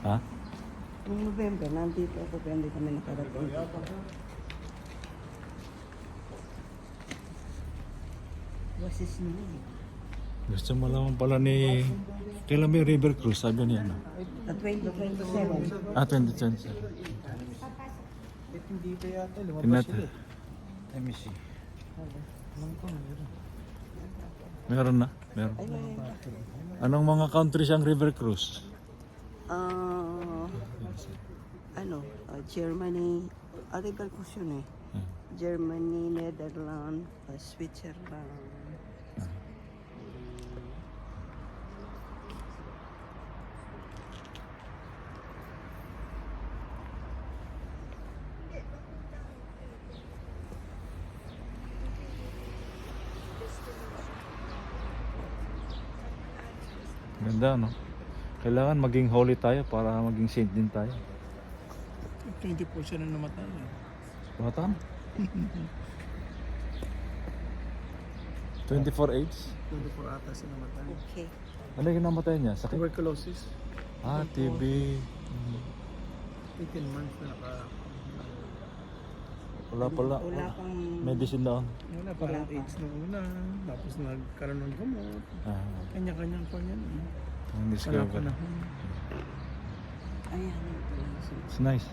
Ha? Noong November, nandito ako pero hindi kami nakarating. Wasis nyo. Gusto mo lang pala ni... Kailan may River Cruise? Sabi niya, no? 2027. 2010. Hindi pa yata, lumabas Tinat- sila eh. Let me see. Alam ko, meron. Meron na? Meron. Anong mga countries ang River Cruise? Germany, River Cruise yun eh. Germany, Netherlands, Switzerland. Ganda, no? Kailangan maging holy tayo para maging saint din tayo. 20 po siya na namatay eh. Bata? 24 age? 24 ata siya namatay. Okay. Ano yung namatay niya? Sakit? Tuberculosis. TB. 18 months na naka... Wala pala. Wala pang... Medicine daw. Wala, parang AIDS nung una. Tapos nagkaroon ng gamot. Kanya-kanyang pa niyan. Ang discover. Panahon. Ayan. It's nice.